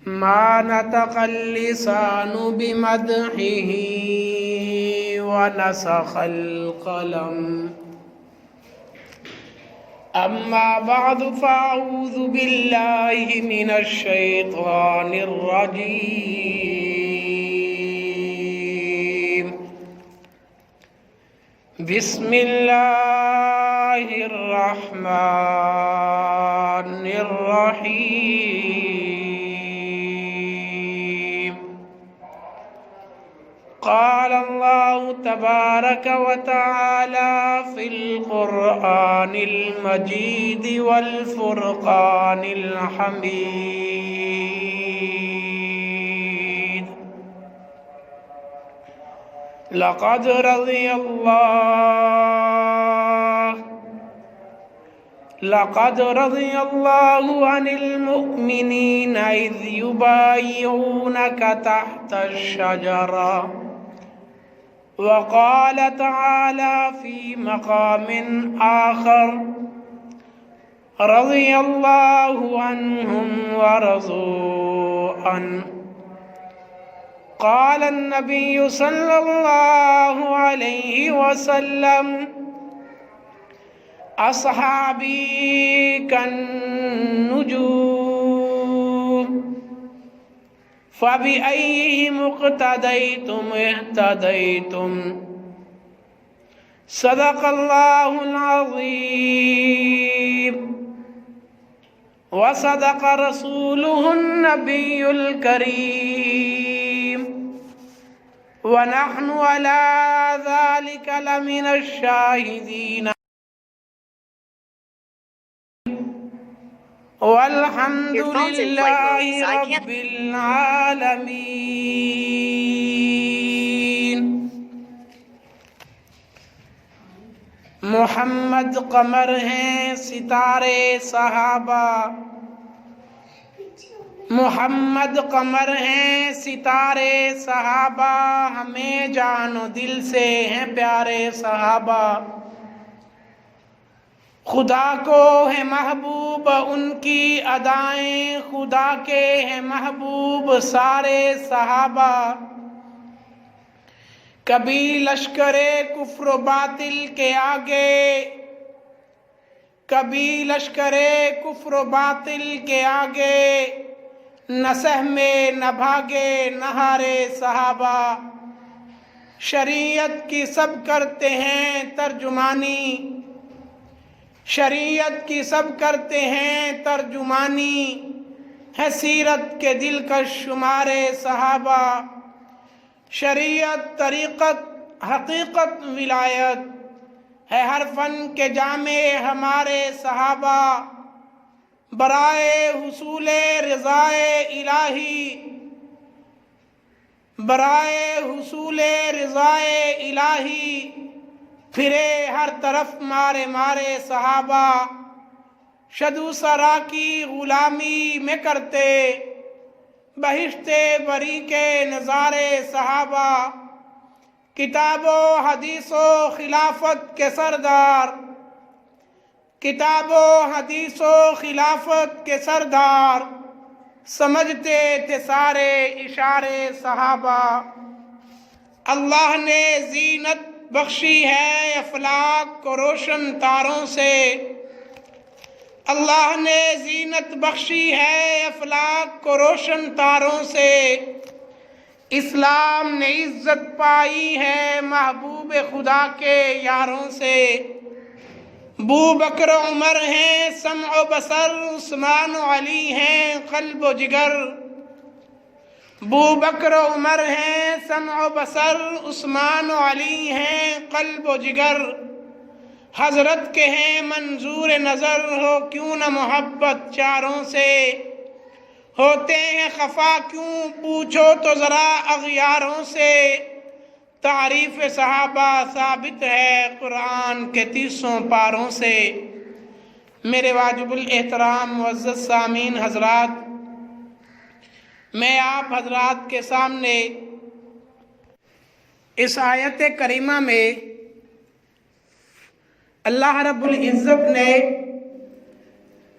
ما نطق اللسان بمدحه ونسخ القلم. أما بعد فأعوذ بالله من الشيطان الرجيم. بسم الله الرحمن الرحيم. قال الله تبارك وتعالى في القرآن المجيد والفرقان الحميد: لقد رضي الله عن المؤمنين إذ يبايعونك تحت الشجرة. وقال تعالى في مقام آخر: رضي الله عنهم ورضوا عنه. قال النبي صلى الله عليه وسلم: أصحابي كالنجوم فبأيهم اقتديتم اهتديتم. صدق الله العظيم وصدق رسوله النبي الكريم، ونحن على ذلك لمن الشاهدين، والحمد لله رب العالمين. محمد قمر ہیں ستارے صحابہ، محمد قمر ہیں ستارے صحابہ، ہمیں جان و دل سے ہیں پیارے صحابہ. خدا کو ہے محبوب ان کی ادائیں، خدا کے ہیں محبوب سارے صحابہ. کبھی لشکر کفر و باطل کے آگے، کبھی لشکر کفر و باطل کے آگے، نہ سہمے نہ بھاگے نہ ہارے صحابہ. شریعت کی سب کرتے ہیں ترجمانی، شریعت کی سب کرتے ہیں ترجمانی، ہے سیرت کے دلکش شمار صحابہ. شریعت طریقت حقیقت ولایت ہے ہر فن کے جامع ہمارے صحابہ. برائے حصول رضائے الہی، برائے حصول رضائے الہی، پھرے ہر طرف مارے مارے صحابہ. شدو سرا کی غلامی میں کرتے بہشت بری کے نظارے صحابہ. کتاب و حدیث و خلافت کے سردار، کتاب و حدیث و خلافت کے سردار، سمجھتے تھے سارے اشارے صحابہ. اللہ نے زینت بخشی ہے افلاک کو روشن تاروں سے، اللہ نے زینت بخشی ہے افلاک کو روشن تاروں سے. اسلام نے عزت پائی ہے محبوب خدا کے یاروں سے. ابو بکر عمر ہیں سمع و بصر، عثمان و علی ہیں قلب و جگر. ابو بکر عمر ہیں سمع و بصر، عثمان و علی ہیں قلب و جگر. حضرت کے ہیں منظور نظر، ہو کیوں نہ محبت چاروں سے. ہوتے ہیں خفا کیوں پوچھو تو ذرا اغیاروں سے. تعریف صحابہ ثابت ہے قرآن کے 30 پاروں سے. میرے واجب الاحترام معزز سامعین حضرات، میں آپ حضرات کے سامنے اس آیت کریمہ میں اللہ رب العزت نے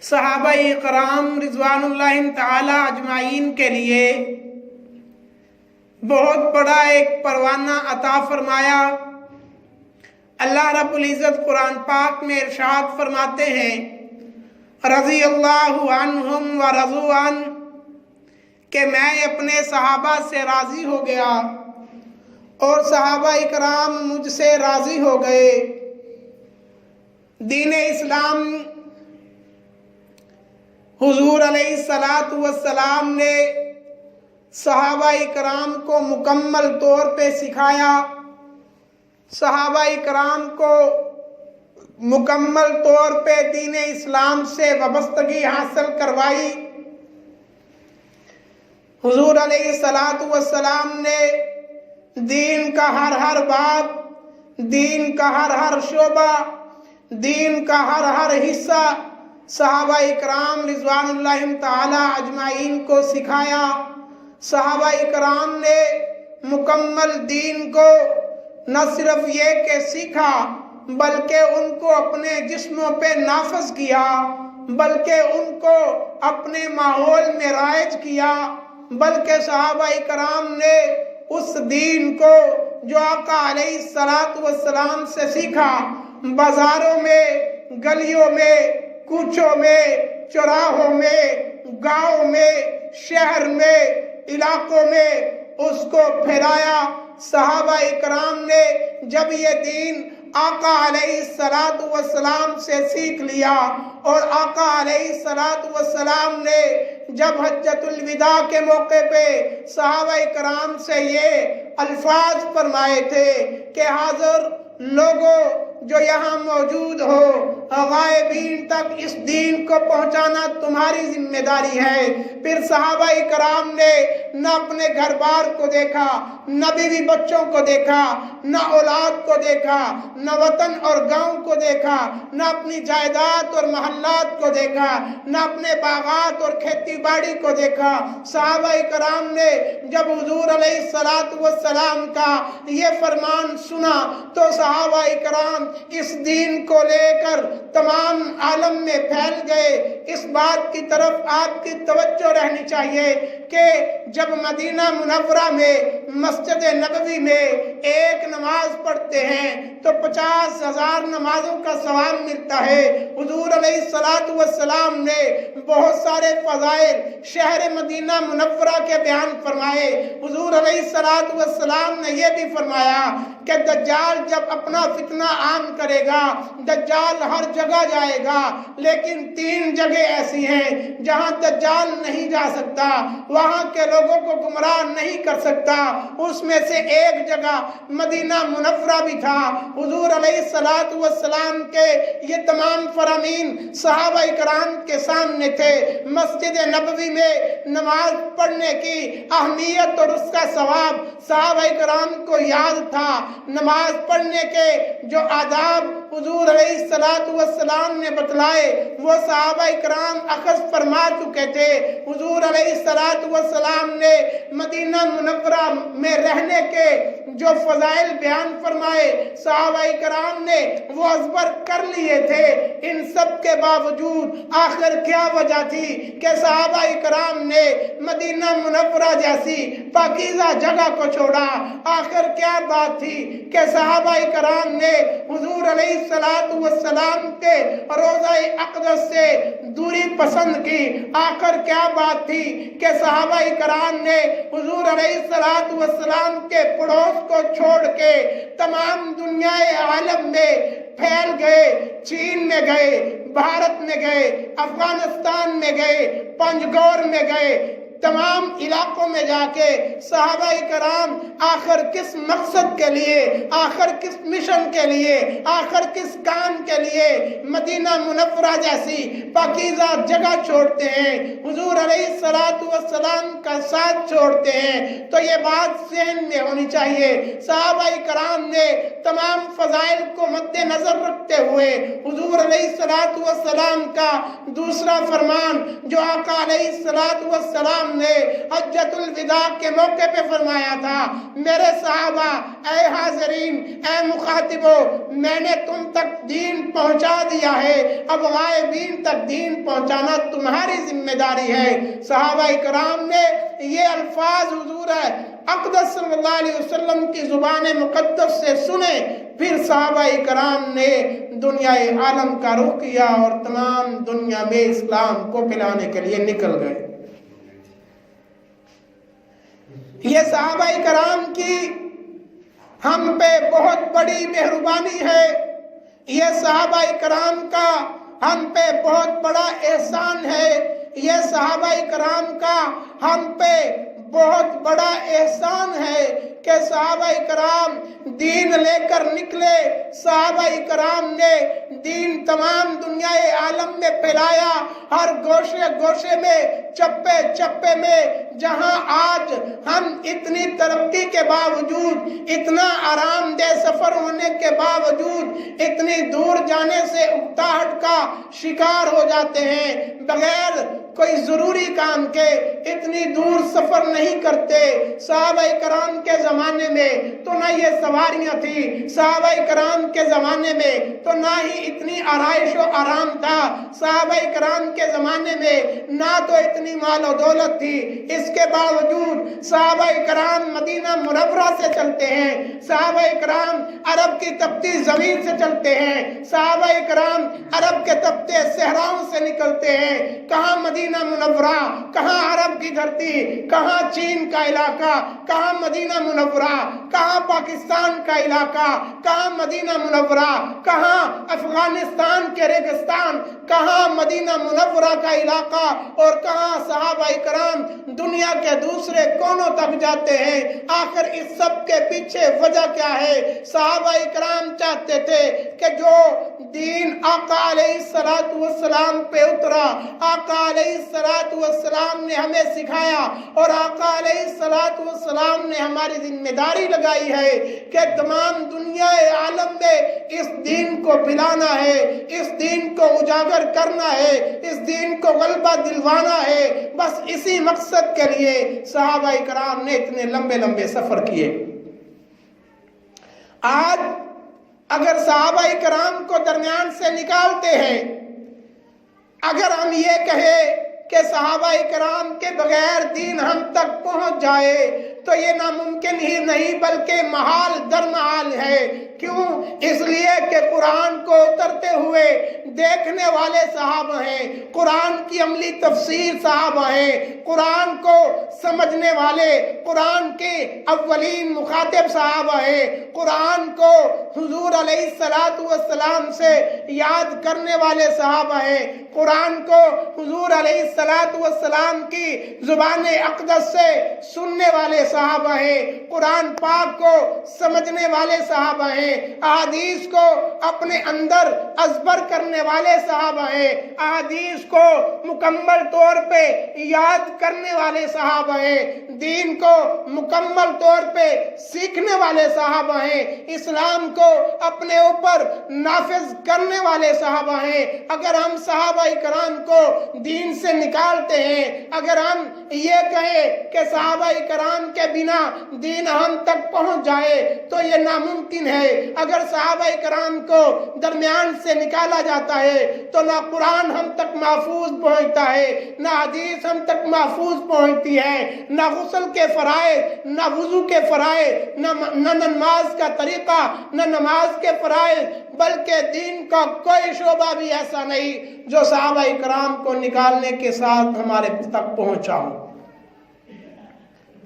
صحابہ کرام رضوان اللہ تعالی اجمعین کے لیے بہت بڑا ایک پروانہ عطا فرمایا۔ اللہ رب العزت قرآن پاک میں ارشاد فرماتے ہیں رضی اللہ عنہم و رضوا عنہ، کہ میں اپنے صحابہ سے راضی ہو گیا اور صحابہ اکرام مجھ سے راضی ہو گئے۔ دین اسلام حضور علیہ السلام نے صحابہ اکرام کو مکمل طور پہ سکھایا، صحابہ اکرام کو مکمل طور پہ دین اسلام سے وابستگی حاصل کروائی۔ حضور علیہ السلام نے دین کا ہر باب، دین کا ہر شعبہ، دین کا ہر حصہ صحابہ اکرام رضوان اللہ تعالی اجمعین کو سکھایا۔ صحابہ اکرام نے مکمل دین کو نہ صرف یہ کہ سیکھا بلکہ ان کو اپنے جسموں پہ نافذ کیا، بلکہ ان کو اپنے ماحول میں رائج کیا، بلکہ صحابہ اکرام نے اس دین کو جو آقا علیہ السلام سے سیکھا بازاروں میں، گلیوں میں، کوچوں میں، چوراہوں میں، گاؤں میں، شہر میں، علاقوں میں اس کو پھیلایا۔ صحابہ اکرام نے جب یہ دین آقا علیہ السلام سے سیکھ لیا اور آقا علیہ السلام نے جب حجۃ الوداع کے موقع پہ صحابہ اکرام سے یہ الفاظ فرمائے تھے کہ حاضر لوگوں جو یہاں موجود ہو، غائبین تک اس دین کو پہنچانا تمہاری ذمہ داری ہے۔ پھر صحابہ اکرام نے نہ اپنے گھر بار کو دیکھا، نہ بیوی بچوں کو دیکھا، نہ اولاد کو دیکھا، نہ وطن اور گاؤں کو دیکھا، نہ اپنی جائیداد اور محلات کو دیکھا، نہ اپنے باغات اور کھیتی باڑی کو دیکھا۔ صحابہ اکرام نے جب حضور علیہ السلام کا یہ فرمان سنا تو صحابہ اکرام اس دین کو لے کر تمام عالم میں پھیل گئے۔ اس بات کی طرف آپ کی توجہ رہنی چاہیے کہ جب مدینہ منورہ میں مسجد نبوی میں ایک نماز پڑھتے ہیں تو 50,000 نمازوں کا ثواب ملتا ہے۔ حضور علیہ السلام نے بہت سارے فضائل شہر مدینہ منورہ کے بیان فرمائے۔ حضور علیہ السلام نے یہ بھی فرمایا کہ دجال جب اپنا فتنہ عام کرے گا، دجال ہر جگہ جائے گا، لیکن 3 جگہ ایسی ہیں جہاں دجال نہیں جا سکتا، وہاں کے لوگوں کو گمراہ نہیں کر سکتا۔ اس میں سے ایک جگہ مدینہ منورہ بھی تھا۔ حضور علیہ السلام کے یہ تمام فرامین صحابہ اکرام کے سامنے تھے۔ مسجد نبوی میں نماز پڑھنے کی اہمیت اور اس کا ثواب صحابہ اکرام کو یاد تھا۔ نماز پڑھنے کے جو آداب حضور علیہ السلام نے بتلائے وہ صحابہ اکرام اخذ فرما چکے تھے۔ حضور علیہ السلام نے مدینہ منورہ میں رہنے کے جو فضائل بیان فرمائے صحابہ اکرام نے وہ ازبر کر لیے تھے۔ ان سب کے باوجود آخر کیا وجہ تھی کہ صحابہ اکرام نے مدینہ منورہ جیسی پاکیزہ جگہ کو چھوڑا؟ آخر کیا بات تھی کہ صحابہ اکرام نے حضور علیہ السلام کے روضہ اقدس سے دوری پسند کی؟ آخر کیا بات تھی کہ صحابہ اکرام نے حضور علیہ السلام کے پڑوس کو چھوڑ کے تمام دنیا عالم میں پھیل گئے؟ چین میں گئے، بھارت میں گئے، افغانستان میں گئے، پنجگور میں گئے، تمام علاقوں میں جا کے صحابہ کرام آخر کس مقصد کے لیے، آخر کس مشن کے لیے، آخر کس کام کے لیے مدینہ منورہ جیسی پاکیزہ جگہ چھوڑتے ہیں، حضور علیہ السلام کا ساتھ چھوڑتے ہیں؟ تو یہ بات ذہن میں ہونی چاہیے۔ صحابہ کرام نے تمام فضائل کو مد نظر رکھتے ہوئے حضور علیہ السلام کا دوسرا فرمان جو آقا علیہ السلام السلام نے حجۃ الوداع کے موقع پہ فرمایا تھا، میرے صحابہ، اے حاضرین، اے مخاطبو، میں نے تم تک دین پہنچا دیا ہے، اب غائبین تک دین پہنچانا تمہاری ذمہ داری ہے۔ صحابہ کرام نے یہ الفاظ حضور اقدس صلی اللہ علیہ وسلم کی زبان مقدس سے سنے، پھر صحابہ کرام نے دنیا عالم کا رخ کیا اور تمام دنیا میں اسلام کو پھیلانے کے لیے نکل گئے۔ یہ صحابہ کرام کی ہم پہ بہت بڑی مہربانی ہے، یہ صحابہ کرام کا ہم پہ بہت بڑا احسان ہے، یہ صحابہ کرام کا ہم پہ بہت بڑا احسان ہے کہ صحابہ کرام دین لے کر نکلے، صحابہ کرام نے دین تمام دنیا عالم میں پھیلایا، ہر گوشے گوشے میں، چپے چپے میں، جہاں آج ہم اتنی ترقی کے باوجود، اتنا آرام دہ سفر ہونے کے باوجود اتنی دور جانے سے اکتاہٹ کا شکار ہو جاتے ہیں، بغیر کوئی ضروری کام کے اتنی دور سفر نہیں کرتے۔ صحابہ کرام کے زمانے میں تو نہ یہ سواریاں تھی، صحابہ کرام کے زمانے میں تو نہ ہی اتنی آرائش و آرام تھا، صحابہ کرام کے زمانے میں نہ تو اتنی مال و دولت تھی، اس کے باوجود صحابہ کرام مدینہ منورہ سے چلتے ہیں، صحابہ کرام عرب کی تپتی زمین سے چلتے ہیں، صحابہ کرام عرب کے تپتے صحراؤں سے نکلتے ہیں۔ کہاں مدینہ منورہ، کہاں عرب کی دھرتی، کہاں چین کا علاقہ، کہاں مدینہ منورہ، کہاں پاکستان کا علاقہ، کہاں مدینہ منورہ، کہاں افغانستان کے ریگستان، کہاں مدینہ منورہ کا علاقہ، اور کہاں صحابہ کرام دنیا کے دوسرے کونوں تک جاتے ہیں۔ آخر اس سب کے پیچھے وجہ کیا ہے؟ صحابہ کرام چاہتے تھے کہ جو دین آقا علیہ السلام پہ اترا، آقا علیہ السلام نے ہمیں سکھایا، اور آقا علیہ السلام نے ہماری ذمہ داری لگائی ہے کہ تمام دنیا عالم میں اس دین کو پھیلانا ہے، اس دین کو اجاگر کرنا ہے، اس دین کو غلبہ دلوانا ہے۔ بس اسی مقصد کے لیے صحابہ کرام نے اتنے لمبے لمبے سفر کیے۔ آج اگر صحابہ کرام کو درمیان سے نکالتے ہیں، اگر ہم یہ کہیں کہ صحابہ کرام کے بغیر دین ہم تک پہنچ جائے تو یہ ناممکن ہی نہیں بلکہ محال در محال ہے۔ کیوں؟ اس لیے کہ قرآن کو اترتے ہوئے دیکھنے والے صحابہ ہیں، قرآن کی عملی تفسیر صحابہ ہیں، قرآن کو سمجھنے والے، قرآن کے اولین مخاطب صحابہ ہیں، قرآن کو حضور علیہ السلام سے یاد کرنے والے صحابہ ہیں، قرآن کو حضور علیہ السلام کی زبان اقدس سے سننے والے صحابہ ہیں، قرآن پاک کو سمجھنے والے صحابہ ہیں، احادیث کو اپنے اندر ازبر کرنے والے صحابہ ہیں، احادیث کو مکمل طور پہ یاد کرنے والے صحابہ ہیں، دین کو مکمل طور پہ سیکھنے والے صحابہ ہیں، اسلام کو اپنے اوپر نافذ کرنے والے صحابہ ہیں۔ اگر ہم صحابہ کرام کو دین سے نکالتے ہیں، اگر ہم یہ کہیں کہ صحابہ کرام کے بنا دین ہم تک پہنچ جائے تو یہ ناممکن ہے۔ اگر صحابہ کرام کو درمیان سے نکالا جاتا ہے تو نہ قرآن ہم تک محفوظ پہنچتا ہے، نہ حدیث ہم تک محفوظ پہنچتی ہے، نہ غسل کے فرائض، نہ وضو کے فرائض، نہ نماز کا طریقہ، نہ نماز کے فرائض، بلکہ دین کا کوئی شعبہ بھی ایسا نہیں جو صحابہ کرام کو نکالنے کے ساتھ ہمارے تک پہنچا ہو۔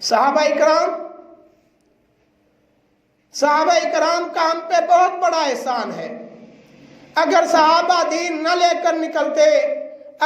صحابہ کرام کا ہم پہ بہت بڑا احسان ہے۔ اگر صحابہ دین نہ لے کر نکلتے،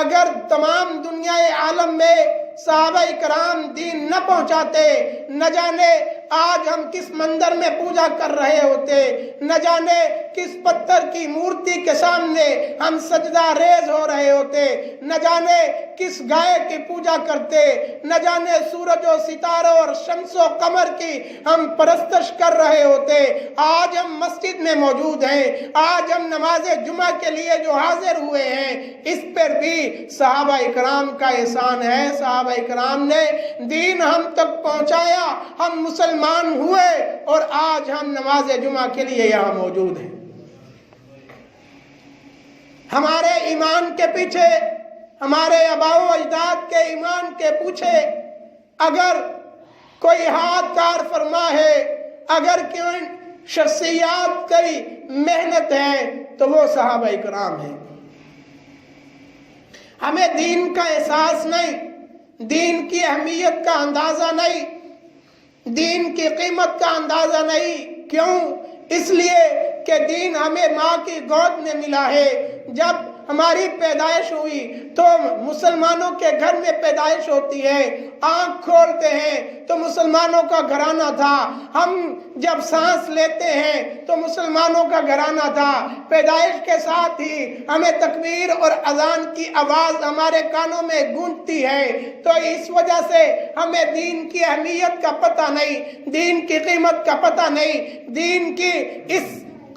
اگر تمام دنیا عالم میں صحابہ کرام دین نہ پہنچاتے، نہ جانے آج ہم کس مندر میں پوجا کر رہے ہوتے، نہ جانے کس پتھر کی مورتی کے سامنے ہم سجدہ ریز ہو رہے ہوتے، نہ جانے کس گائے کی پوجا کرتے، نہ جانے سورج و ستاروں اور شمس و قمر کی ہم پرستش کر رہے ہوتے۔ آج ہم مسجد میں موجود ہیں، آج ہم نماز جمعہ کے لیے جو حاضر ہوئے ہیں، اس پر بھی صحابہ اکرام کا احسان ہے۔ صحابہ اکرام نے دین ہم تک پہنچایا، ہم مسلمان ہوئے اور آج ہم نماز جمعہ کے لیے یہاں موجود ہیں۔ ہمارے ایمان کے پیچھے، ہمارے آباء و اجداد کے ایمان کے پیچھے اگر کوئی ہاتھ کار فرما ہے، اگر کوئی شخصیات کی محنت ہے تو وہ صحابہ اکرام ہیں۔ ہمیں دین کا احساس نہیں، دین کی اہمیت کا اندازہ نہیں، دین کی قیمت کا اندازہ نہیں۔ کیوں؟ اس لیے کہ دین ہمیں ماں کی گود میں ملا ہے۔ جب ہماری پیدائش ہوئی تو مسلمانوں کے گھر میں پیدائش ہوتی ہے، آنکھ کھولتے ہیں تو مسلمانوں کا گھرانہ تھا، ہم جب سانس لیتے ہیں تو مسلمانوں کا گھرانہ تھا۔ پیدائش کے ساتھ ہی ہمیں تکبیر اور اذان کی آواز ہمارے کانوں میں گونجتی ہے، تو اس وجہ سے ہمیں دین کی اہمیت کا پتہ نہیں، دین کی قیمت کا پتہ نہیں، دین کی اس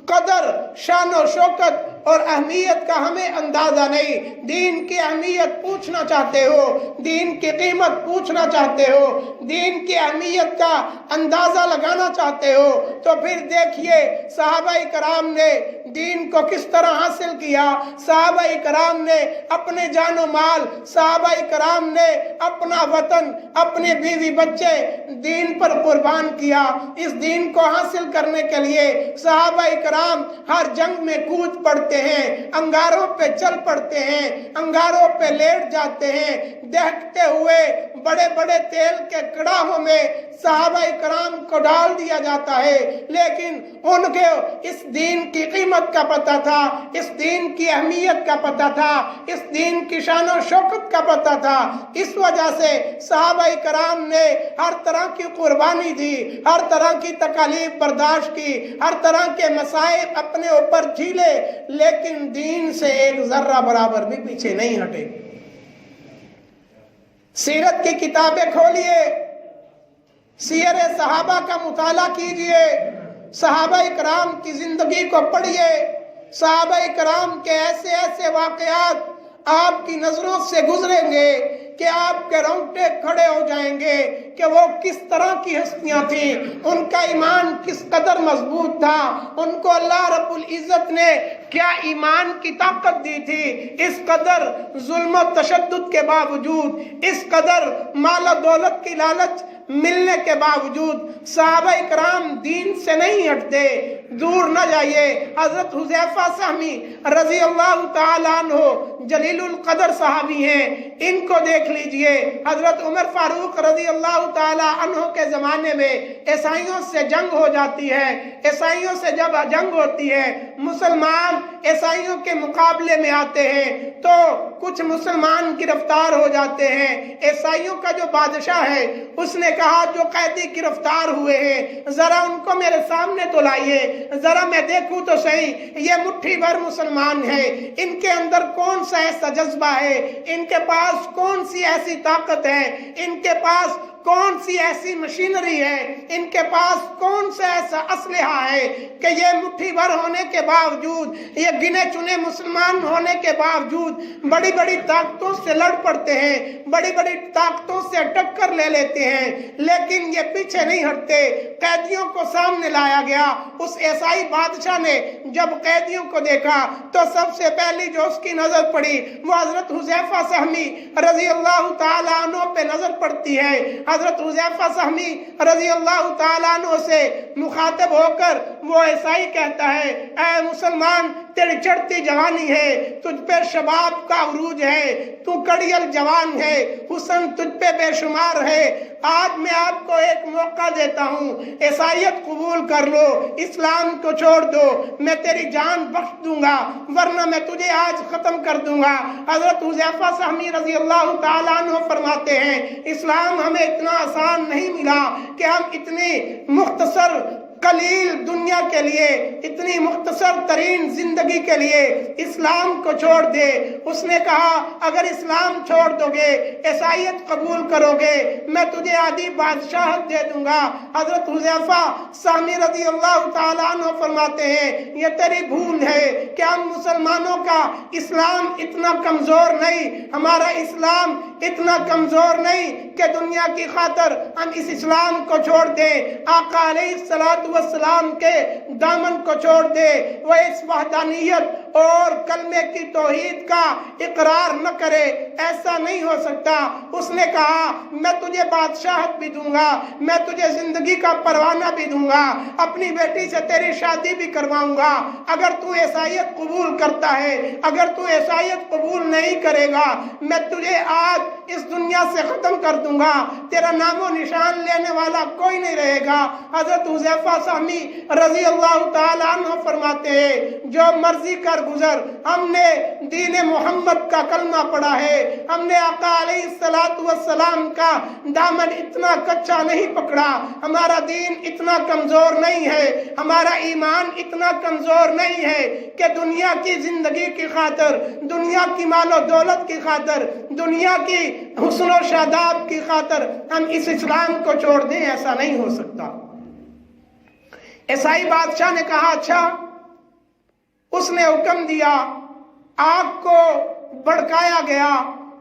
قدر شان و شوکت اور اہمیت کا ہمیں اندازہ نہیں۔ دین کی اہمیت پوچھنا چاہتے ہو، دین کی قیمت پوچھنا چاہتے ہو، دین کی اہمیت کا اندازہ لگانا چاہتے ہو تو پھر دیکھیے صحابہ کرام نے دین کو کس طرح حاصل کیا۔ صحابہ کرام نے اپنے جان و مال، صحابہ کرام نے اپنا وطن، اپنے بیوی بچے دین پر قربان کیا۔ اس دین کو حاصل کرنے کے لیے صحابہ کرام ہر جنگ میں کود پڑتے ہیں، انگاروں پہ چل پڑتے ہیں، انگاروں پہ لیٹ جاتے ہیں، دہکتے ہوئے بڑے بڑے تیل کے کڑاہوں میں صحابہ کرام کو ڈال دیا جاتا ہے، لیکن ان کو اس دین کی قیمت کا پتہ تھا، اس دین کی اہمیت کا پتہ تھا، اس دین کی شان و شوکت کا پتہ تھا۔ اس وجہ سے صحابہ کرام نے ہر طرح کی قربانی دی، ہر طرح کی تکالیف برداشت کی، ہر طرح کے مسائل اپنے اوپر جھیلے، لیکن دین سے ایک ذرہ برابر بھی پیچھے نہیں ہٹے۔ سیرت کی کتابیں کھولیے، سیر صحابہ کا مطالعہ کیجئے، صحابہ کرام کی زندگی کو پڑھیے، صحابہ کرام کے ایسے ایسے واقعات آپ کی نظروں سے گزریں گے کہ آپ کے رونگٹے کھڑے ہو جائیں گے کہ وہ کس طرح کی ہستیاں تھیں، ان کا ایمان کس قدر مضبوط تھا، ان کو اللہ رب العزت نے کیا ایمان کی طاقت دی تھی۔ اس قدر ظلم و تشدد کے باوجود، اس قدر مال و دولت کی لالچ ملنے کے باوجود صحابہ کرام دین سے نہیں ہٹتے۔ دور نہ جائیے، حضرت حذیفہ سہمی رضی اللہ تعالیٰ عنہ جلیل القدر صحابی ہیں، ان کو دیکھ لیجئے۔ حضرت عمر فاروق رضی اللہ تعالیٰ عنہ کے زمانے میں عیسائیوں سے جنگ ہو جاتی ہے، عیسائیوں سے جب جنگ ہوتی ہے، مسلمان عیسائیوں کے مقابلے میں آتے ہیں تو کچھ مسلمان گرفتار ہو جاتے ہیں۔ عیسائیوں کا جو بادشاہ ہے اس نے کہا جو قیدی گرفتار ہوئے ہیں ذرا ان کو میرے سامنے تو لائیے، ذرا میں دیکھوں تو صحیح یہ مٹھی بھر مسلمان ہیں، ان کے اندر کون سا ایسا جذبہ ہے، ان کے پاس کون سی ایسی طاقت ہے، ان کے پاس کون سی ایسی مشینری ہے، ان کے پاس کون سا ایسا اسلحہ ہے کہ یہ مٹھی بھر ہونے کے باوجود، یہ گنے چنے مسلمان ہونے کے باوجود بڑی بڑی طاقتوں سے لڑ پڑتے ہیں، بڑی بڑی طاقتوں سے ٹکر لے لیتے ہیں، لیکن یہ پیچھے نہیں ہٹتے۔ قیدیوں کو سامنے لایا گیا، اس عیسائی بادشاہ نے جب قیدیوں کو دیکھا تو سب سے پہلی جو اس کی نظر پڑی وہ حضرت حذیفہ سہمی رضی اللہ تعالیٰ عنہ پہ نظر پڑتی ہے۔ حضرت حذیفہ سہمی رضی اللہ تعالیٰ عنہ سے مخاطب ہو کر وہ عیسائی کہتا ہے، اے مسلمان تیری چڑھتی جوانی ہے، تجھ پہ شباب کا عروج ہے، تو کڑیل جوان ہے، حسن تجھ پہ بے شمار ہے، آج میں آپ کو ایک موقع دیتا ہوں، عیسائیت قبول کر لو، اسلام کو چھوڑ دو، میں تیری جان بخش دوں گا ورنہ میں تجھے آج ختم کر دوں گا۔ حضرت حذیفہ سہمی رضی اللہ تعالیٰ عنہ فرماتے ہیں اسلام ہمیں اتنا آسان نہیں ملا کہ ہم اتنی مختصر قلیل دنیا کے لیے، اتنی مختصر ترین زندگی کے لیے اسلام کو چھوڑ دے۔ اس نے کہا اگر اسلام چھوڑ دو گے، عیسائیت قبول کرو گے، میں تجھے آدھی بادشاہت دے دوں گا۔ حضرت حذیفہ سہمی رضی اللہ تعالیٰ عنہ فرماتے ہیں یہ تیری بھول ہے کہ ہم مسلمانوں کا اسلام اتنا کمزور نہیں، ہمارا اسلام اتنا کمزور نہیں کہ دنیا کی خاطر ہم اس اسلام کو چھوڑ دیں، آقا علیہ السلام کے دامن کو چھوڑ دے، وہ اس وحدانیت اور کلمے کی توحید کا اقرار نہ کرے، ایسا نہیں ہو سکتا۔ اس نے کہا میں تجھے بادشاہت بھی دوں گا، میں تجھے زندگی کا پروانہ بھی دوں گا، اپنی بیٹی سے تیری شادی بھی کرواؤں گا اگر تو عیسائیت قبول کرتا ہے۔ اگر تو عیسائیت قبول نہیں کرے گا میں تجھے آج اس دنیا سے ختم کر دوں گا، تیرا نام و نشان لینے والا کوئی نہیں رہے گا۔ حضرت حذیفہ سہمی رضی اللہ تعالیٰ عنہ فرماتے ہیں جو مرضی کر گزر، ہم نے دین محمد کا کلمہ پڑھا ہے، ہم نے آقا علیہ السلام کا دامن اتنا کچا نہیں پکڑا، ہمارا دین اتنا کمزور نہیں ہے، ہمارا ایمان اتنا کمزور نہیں ہے کہ دنیا کی زندگی کی خاطر، دنیا کی مال و دولت کی خاطر، دنیا کی حسن و شاداب کی خاطر ہم اس اسلام کو چھوڑ دیں، ایسا نہیں ہو سکتا۔ عیسائی بادشاہ نے کہا اچھا، اس نے حکم دیا، آگ کو بھڑکایا گیا،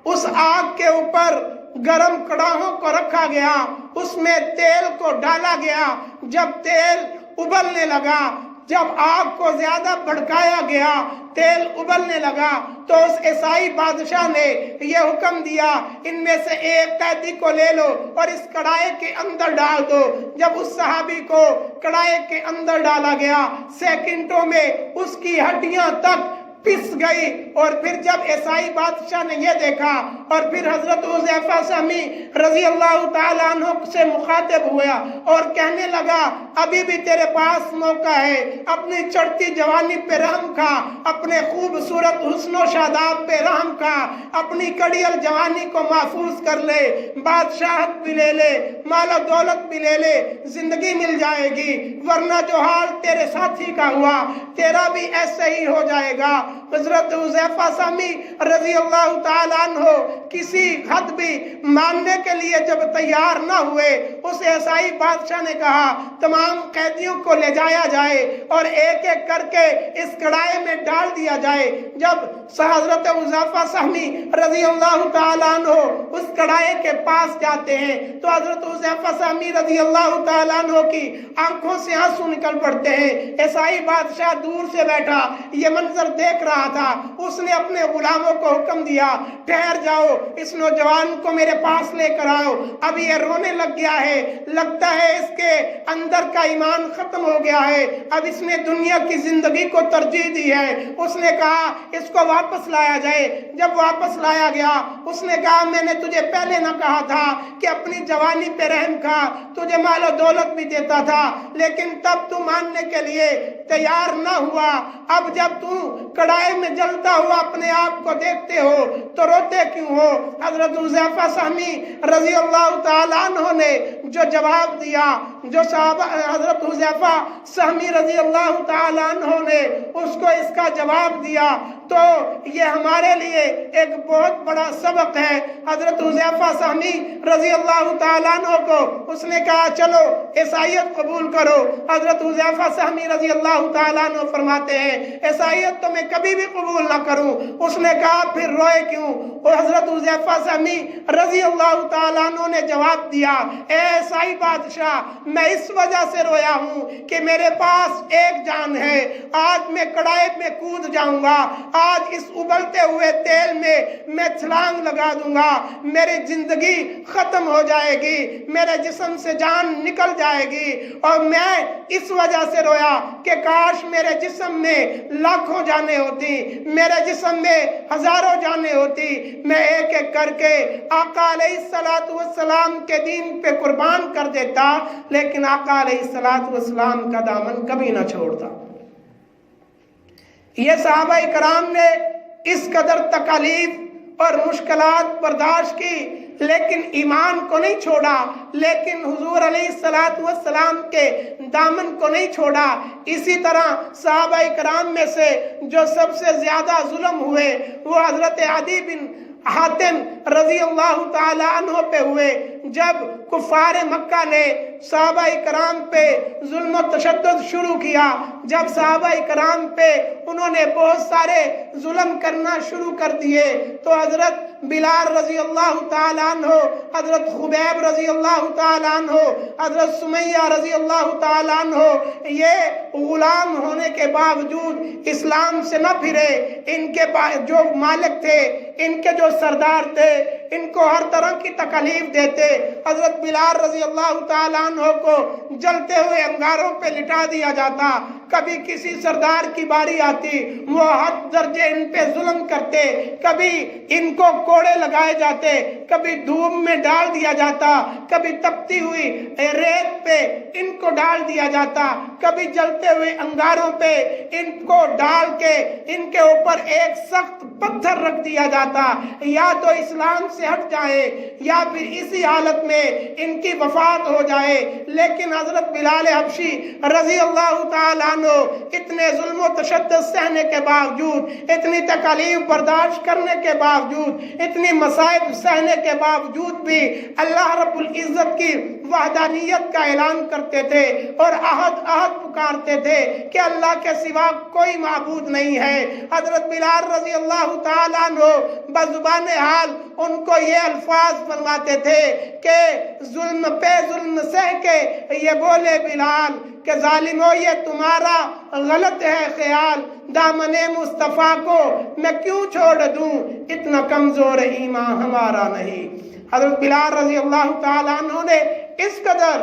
اس آگ کے اوپر گرم کڑاہوں کو رکھا گیا، اس میں تیل کو ڈالا گیا، جب تیل ابلنے لگا، جب آگ کو زیادہ بھڑکایا گیا، تیل ابلنے لگا، تو اس عیسائی بادشاہ نے یہ حکم دیا ان میں سے ایک قیدی کو لے لو اور اس کڑھائی کے اندر ڈال دو۔ جب اس صحابی کو کڑھائی کے اندر ڈالا گیا، سیکنڈوں میں اس کی ہڈیاں تک پس گئی، اور پھر جب عیسائی بادشاہ نے یہ دیکھا اور پھر حضرت حذیفہ سہمی رضی اللہ تعالیٰ عنہ سے مخاطب ہوا اور کہنے لگا ابھی بھی تیرے پاس موقع ہے، اپنی چڑھتی جوانی پہ رحم کھا، اپنے خوبصورت حسن و شاداب پہ رحم کھا، اپنی کڑیل جوانی کو محفوظ کر لے، بادشاہت بھی لے لے، مال و دولت بھی لے لے، زندگی مل جائے گی، ورنہ جو حال تیرے ساتھی کا ہوا تیرا بھی ایسے ہی ہو جائے گا۔ حضرت حذیفہ سہمی رضی اللہ تعالیٰ عنہ کسی حد بھی ماننے کے لیے جب تیار نہ ہوئے، اس عیسائی بادشاہ نے کہا تمام قیدیوں کو لے جایا جائے اور ایک ایک کر کے اس کڑھائی میں ڈال دیا جائے۔ جب حضرت حذیفہ سہمی رضی اللہ تعالیٰ عنہ اس کڑھائی کے پاس جاتے ہیں تو حضرت حذیفہ سہمی رضی اللہ تعالیٰ عنہ کی آنکھوں سے آنسو نکل پڑتے ہیں۔ عیسائی بادشاہ دور سے بیٹھا یہ منظر دیکھ رہا تھا، اس نے اپنے غلاموں کو حکم دیا ٹھہر جاؤ، اس نوجوان کو میرے پاس لے کر آؤ، اب یہ رونے لگ گیا ہے، لگتا ہے اس کے اندر کا ایمان ختم ہو گیا ہے، اب اس نے دنیا کی زندگی کو ترجیح دی ہے۔ اس نے کہا اس کو واپس لایا جائے۔ جب واپس لایا گیا اس نے کہا میں نے تجھے پہلے نہ کہا تھا کہ اپنی جوانی پہ رحم کھا، تجھے مال و دولت بھی دیتا تھا لیکن تب تو ماننے کے لیے تیار نہ ہوا، اب جب تو کڑھائی میں جلتا ہوا اپنے آپ کو دیکھتے ہو تو روتے کیوں ہو؟ حضرت حذیفہ سہمی رضی اللہ تعالیٰ عنہ نے جو جواب دیا، جو صحابہ حضرت حذیفہ سہمی رضی اللہ تعالیٰ عنہ نے اس کو اس کا جواب دیا تو یہ ہمارے لیے ایک بہت بڑا سبق ہے۔ حضرت حذیفہ سہمی رضی اللہ تعالیٰ عنہ کو اس نے کہا چلو عیسائیت قبول کرو۔ حضرت حذیفہ سہمی رضی اللہ تعالیٰ عنہ فرماتے ہیں عیسائیت تو میں کبھی بھی قبول نہ کروں۔ اس نے کہا پھر روئے کیوں؟ اور حضرت حذیفہ سہمی رضی اللہ تعالیٰ عنہ نے جواب دیا اے عیسائی بادشاہ میں اس وجہ سے رویا ہوں کہ میرے پاس ایک جان ہے، آج میں کڑھائی میں کود جاؤں گا، آج اس ابلتے ہوئے تیل میں چھلانگ لگا دوں گا، میری زندگی ختم ہو جائے گی، میرے جسم سے جان نکل جائے گی، اور میں اس وجہ سے رویا کہ کاش میرے جسم میں لاکھوں جانیں ہوتی، میرے جسم میں ہزاروں جانیں ہوتی، میں ایک ایک کر کے آقا علیہ السلام کے دین پہ قربان کر دیتا، لیکن آقا علیہ السلام کا دامن کبھی نہ چھوڑتا۔ یہ صحابہ کرام نے اس قدر تکالیف اور مشکلات برداشت کی، لیکن ایمان کو نہیں چھوڑا، لیکن حضور علیہ الصلوۃ والسلام کے دامن کو نہیں چھوڑا۔ اسی طرح صحابہ کرام میں سے جو سب سے زیادہ ظلم ہوئے وہ حضرت عدی بن حاتم رضی اللہ تعالی عنہ پہ ہوئے۔ جب کفار مکہ نے صحابہ کرام پہ ظلم و تشدد شروع کیا، جب صحابہ کرام پہ انہوں نے بہت سارے ظلم کرنا شروع کر دیے، تو حضرت بلال رضی اللہ تعالی عنہ، حضرت خبیب رضی اللہ تعالی عنہ، حضرت سمیہ رضی اللہ تعالی عنہ یہ غلام ہونے کے باوجود اسلام سے نہ پھرے۔ ان کے جو مالک تھے، ان کے جو سردار تھے، ان کو ہر طرح کی تکلیف دیتے۔ حضرت بلال رضی اللہ تعالی عنہ کو جلتے ہوئے انگاروں پہ لٹا دیا جاتا۔ کبھی کسی سردار کی باری آتی، وہ حد درجے ان پہ ظلم کرتے، کبھی ان کو کوڑے لگائے جاتے، کبھی دھوپ میں ڈال دیا جاتا، کبھی تپتی ہوئی ریت پہ ان کو ڈال دیا جاتا، کبھی جلتے ہوئے انگاروں پہ ان کو ڈال کے ان کے اوپر ایک سخت پتھر رکھ دیا جاتا، یا تو اسلام سے ہٹ جائے یا پھر اسی حالت میں ان کی وفات ہو جائے۔ لیکن حضرت بلال حبشی رضی اللہ تعالیٰ عنہ اتنے ظلم و تشدد سہنے کے باوجود، اتنی تکالیف برداشت کرنے کے باوجود، اتنی مصائب سہنے کے باوجود بھی اللہ رب العزت کی وحدانیت کا اعلان کرتے تھے اور عہد پکارتے تھے کہ اللہ کے سوا کوئی معبود نہیں ہے۔ حضرت بلال رضی اللہ تعالیٰ عنہ بزبان حال ان کو یہ الفاظ فرماتے تھے کہ ظلم پہ ظلم سہ کے یہ بولے بلال کہ ظالمو یہ تمہارا غلط ہے خیال، دامن مصطفیٰ کو میں کیوں چھوڑ دوں، اتنا کمزور ایمان ہمارا نہیں۔ حضرت بلال رضی اللہ تعالیٰ عنہ نے اس قدر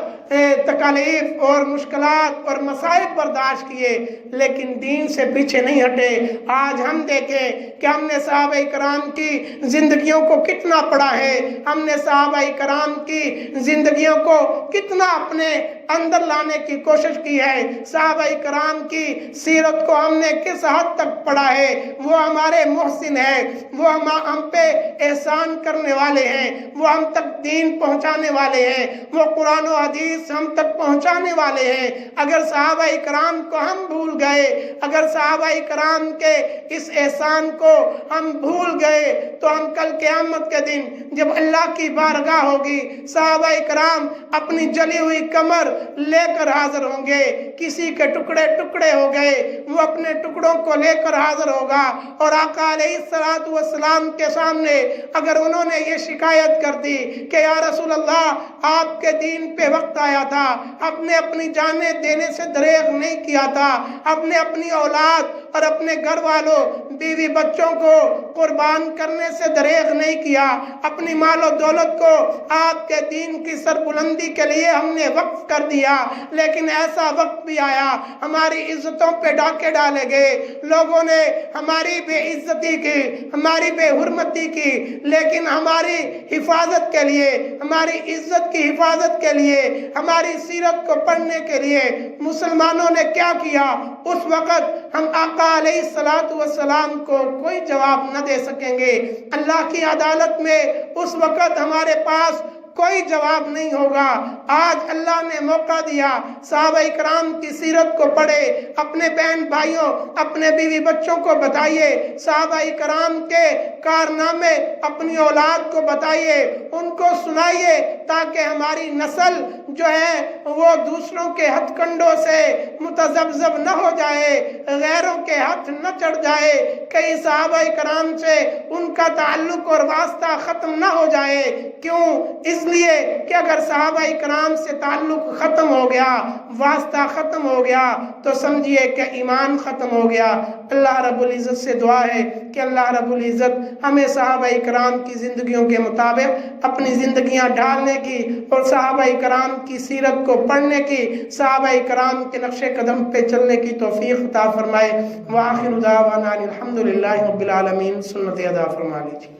تکالیف اور مشکلات اور مصائب برداشت کیے، لیکن دین سے پیچھے نہیں ہٹے۔ آج ہم دیکھیں کہ ہم نے صحابہ کرام کی زندگیوں کو کتنا پڑھا ہے، ہم نے صحابہ کرام کی زندگیوں کو کتنا اپنے اندر لانے کی کوشش کی ہے، صحابہ کرام کی سیرت کو ہم نے کس حد تک پڑھا ہے۔ وہ ہمارے محسن ہیں، وہ ہم پہ احسان کرنے والے ہیں، وہ ہم تک دین پہنچانے والے ہیں، وہ قرآن و حدیث ہم تک پہنچانے والے ہیں۔ اگر صحابہ کرام کو ہم بھول گئے، اگر صحابہ کرام کے اس احسان کو ہم بھول گئے، تو ہم کل قیامت کے دن جب اللہ کی بارگاہ ہوگی، صحابہ کرام اپنی جلی ہوئی کمر لے کر حاضر ہوں گے۔ کسی کے ٹکڑے ٹکڑے ہو گئے، وہ اپنے ٹکڑوں کو لے کر حاضر ہوگا، اور آقا علیہ الصلوۃ والسلام کے سامنے اگر انہوں نے یہ شکایت کر دی کہ یا رسول اللہ آپ کے دین پہ وقت آیا تھا، آپ نے اپنی جانیں دینے سے دریغ نہیں کیا تھا، آپ نے اپنی اولاد اور اپنے گھر والوں بیوی بچوں کو قربان کرنے سے دریغ نہیں کیا، اپنی مال و دولت کو آپ کے دین کی سربلندی کے لیے ہم نے وقف کر دیا، لیکن ایسا وقت بھی آیا ہماری عزتوں پہ ڈاکے ڈالے گئے، لوگوں نے ہماری بے عزتی کی، ہماری بے حرمتی کی، لیکن ہماری حفاظت کے لیے، ہماری عزت کی حفاظت کے لیے، ہماری سیرت کو پڑھنے کے لیے مسلمانوں نے کیا کیا؟ اس وقت ہم آقا علیہ الصلوۃ والسلام کو کوئی جواب نہ دے سکیں گے۔ اللہ کی عدالت میں اس وقت ہمارے پاس کوئی جواب نہیں ہوگا۔ آج اللہ نے موقع دیا، صحابہ کرام کی سیرت کو پڑھے، اپنے بہن بھائیوں، اپنے بیوی بچوں کو بتائیے، صحابہ کرام کے کارنامے اپنی اولاد کو بتائیے، ان کو سنائیے، تاکہ ہماری نسل جو ہے وہ دوسروں کے ہتھ کنڈوں سے متذبذب نہ ہو جائے، غیروں کے ہاتھ نہ چڑھ جائے، کئی صحابہ کرام سے ان کا تعلق اور واسطہ ختم نہ ہو جائے۔ کیوں؟ اس لیے کہ اگر صحابہ کرام سے تعلق ختم ہو گیا، واسطہ ختم ہو گیا، تو سمجھیے کہ ایمان ختم ہو گیا۔ اللہ رب العزت سے دعا ہے کہ اللہ رب العزت ہمیں صحابہ کرام کی زندگیوں کے مطابق اپنی زندگیاں ڈھالنے کی اور صحابہ کرام کی سیرت کو پڑھنے کی، صحابہ کرام کے نقش قدم پہ چلنے کی توفیق عطا فرمائے۔ وآخر دعوانا الحمدللہ رب العالمین۔ سنت ادا فرما لیجیے۔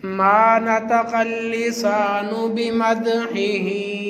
ما نطق اللسان بمدحه